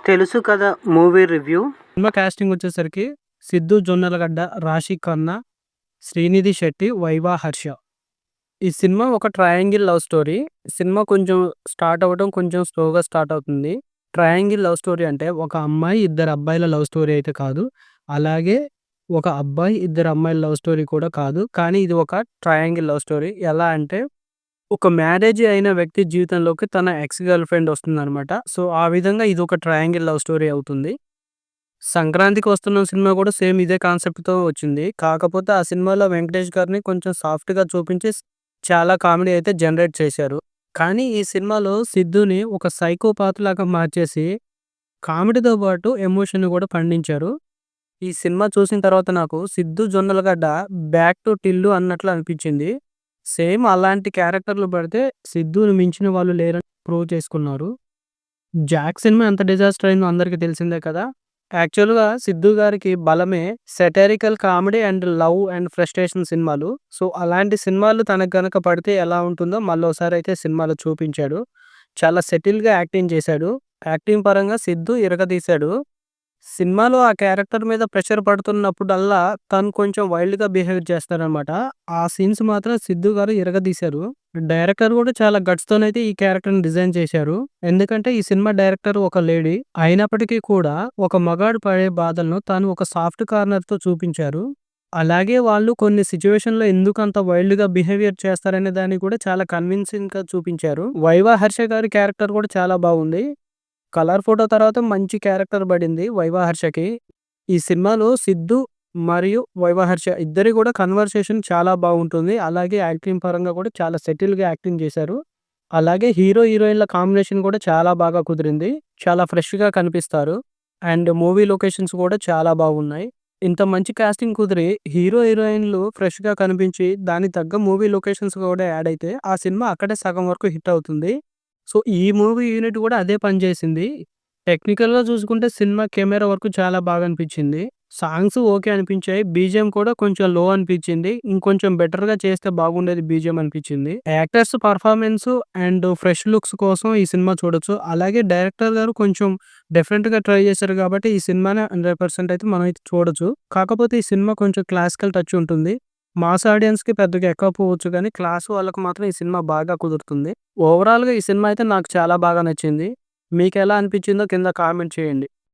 తెలుసు కదా movie review. Cinema casting వచ్చేసరికి సిద్ధు జొన్నలగడ్డ, రాశి ఖన్నా, శ్రీనిధి శెట్టి, వైవా హర్ష. ఈ సినిమా ఒక ట్రయాంగిల్ లవ్ స్టోరీ. సినిమా కొంచెం స్టార్ట్ అవ్వడం కొంచెం స్లోగా స్టార్ట్ అవుతుంది. ట్రయాంగిల్ లవ్ స్టోరీ అంటే ఒక అమ్మాయి, ఇద్దరు అబ్బాయిల లవ్ స్టోరీ అయితే కాదు. అలాగే ఒక అబ్బాయి, ఇద్దరు అమ్మాయిల లవ్ స్టోరీ కూడా కాదు. కానీ ఇది ఒక ట్రయాంగిల్ లవ్ స్టోరీ. ఎలా అంటే ఒక మ్యారేజ్ అయిన వ్యక్తి జీవితంలోకి తన ఎక్స్ గర్ల్ ఫ్రెండ్ వస్తుందనమాట. సో, ఆ విధంగా ఇది ఒక ట్రయాంగిల్ లవ్ స్టోరీ అవుతుంది. సంక్రాంతికి వస్తున్న సినిమా కూడా సేమ్ ఇదే కాన్సెప్ట్‌తో వచ్చింది. కాకపోతే ఆ సినిమాలో వెంకటేష్ గారిని కొంచెం సాఫ్ట్‌గా చూపించి చాలా కామెడీ అయితే జనరేట్ చేశారు. కానీ ఈ సినిమాలో సిద్దుని ఒక సైకోపాత్ లాగా మార్చేసి కామెడీతో పాటు ఎమోషన్‌ని కూడా పండించారు. ఈ సినిమా చూసిన తర్వాత నాకు 'సిద్దు జొన్నలగడ్డ' బ్యాక్ టు టిల్లు అన్నట్లు అనిపించింది. సేమ్ అలాంటి క్యారెక్టర్‌లు పడితే సిద్దుని మించిన వాళ్ళు లేరని ప్రూవ్ చేసుకున్నారు. 'జాక్' సినిమా ఎంత డిజాస్టర్ అయిందో అందరికీ తెలిసిందే కదా! యాక్చువల్‌గా సిద్దు గారికి బలమే satirical comedy and love and frustration సినిమాలు. సో, అలాంటి సినిమాలు తనకు గనక పడితే ఎలా ఉంటుందో మళ్ళోసారి అయితే సినిమాలో చూపించాడు. చాలా సెటిల్‌గా యాక్టింగ్ చేశాడు. యాక్టింగ్ పరంగా సిద్దు ఇరగదీశాడు. సినిమాలో ఆ క్యారెక్టర్ మీద ప్రెషర్ పడుతున్నప్పుడల్లా తను కొంచెం వైల్డ్‌గా బిహేవ్ చేస్తారనమాట. ఆ సీన్స్ మాత్రం సిద్దు గారు ఇరగదీశారు. డైరెక్టర్ కూడా చాలా గట్స్‌తోనైతే ఈ క్యారెక్టర్‌ని డిజైన్ చేశారు. ఎందుకంటే ఈ సినిమా డైరెక్టర్ ఒక లేడీ. అయినప్పటికీ కూడా ఒక మగాడు పడే బాధలను తాను ఒక సాఫ్ట్ కార్నర్‌తో చూపించారు. అలాగే వాళ్ళు కొన్ని సిట్యుయేషన్‌లో ఎందుకంత వైల్డ్‌గా బిహేవియర్ చేస్తారనే దాన్ని కూడా చాలా కన్విన్సింగ్‌గా చూపించారు. వైవా హర్ష గారి క్యారెక్టర్ కూడా చాలా బాగుంది. 'కలర్ ఫోటో' తర్వాత మంచి క్యారెక్టర్ పడింది వైవా హర్షకి. ఈ సినిమాలో సిద్దు మరియు వైవా హర్ష ఇద్దరి కూడా కన్వర్సేషన్ చాలా బాగుంటుంది. అలాగే యాక్టింగ్ పరంగా కూడా చాలా సెటిల్‌గా యాక్టింగ్ చేశారు. అలాగే హీరో, హీరోయిన్‌ల కాంబినేషన్ కూడా చాలా బాగా కుదిరింది. చాలా ఫ్రెష్‌గా కనిపిస్తారు. అండ్ మూవీ లొకేషన్స్ కూడా చాలా బాగున్నాయి. ఇంత మంచి కాస్టింగ్ కుదిరి హీరో, హీరోయిన్‌లు ఫ్రెష్‌గా కనిపించి దానికి తగ్గ మూవీ లొకేషన్స్ కూడా యాడ్ అయితే ఆ సినిమా అక్కడే సగం వరకు హిట్ అవుతుంది. సో, ఈ మూవీ యూనిట్ కూడా అదే పని చేసింది. టెక్నికల్‌గా చూసుకుంటే సినిమా కెమెరా వర్క్ చాలా బాగా అనిపించింది. సాంగ్స్ ఓకే అనిపించాయి. బీజీఎం కూడా కొంచెం లో అనిపించింది. ఇంకొంచెం బెటర్‌గా చేస్తే బాగుండేది బీజీఎం అనిపించింది. Actors performance and fresh looks కోసం ఈ సినిమా చూడొచ్చు. అలాగే డైరెక్టర్ గారు కొంచెం డిఫరెంట్‌గా ట్రై చేశారు కాబట్టి ఈ సినిమాని 100% అయితే మనమైతే చూడొచ్చు. కాకపోతే ఈ సినిమా కొంచెం క్లాసికల్ టచ్ ఉంటుంది. మాస్ ఆడియన్స్‌కి పెద్దగా ఎక్కకపోవచ్చు గానీ క్లాస్ వాళ్ళకి మాత్రం ఈ సినిమా బాగా కుదురుతుంది. ఓవరాల్‌గా ఈ సినిమా అయితే నాకు చాలా బాగా నచ్చింది. మీకెలా అనిపించిందో కింద కామెంట్ చేయండి.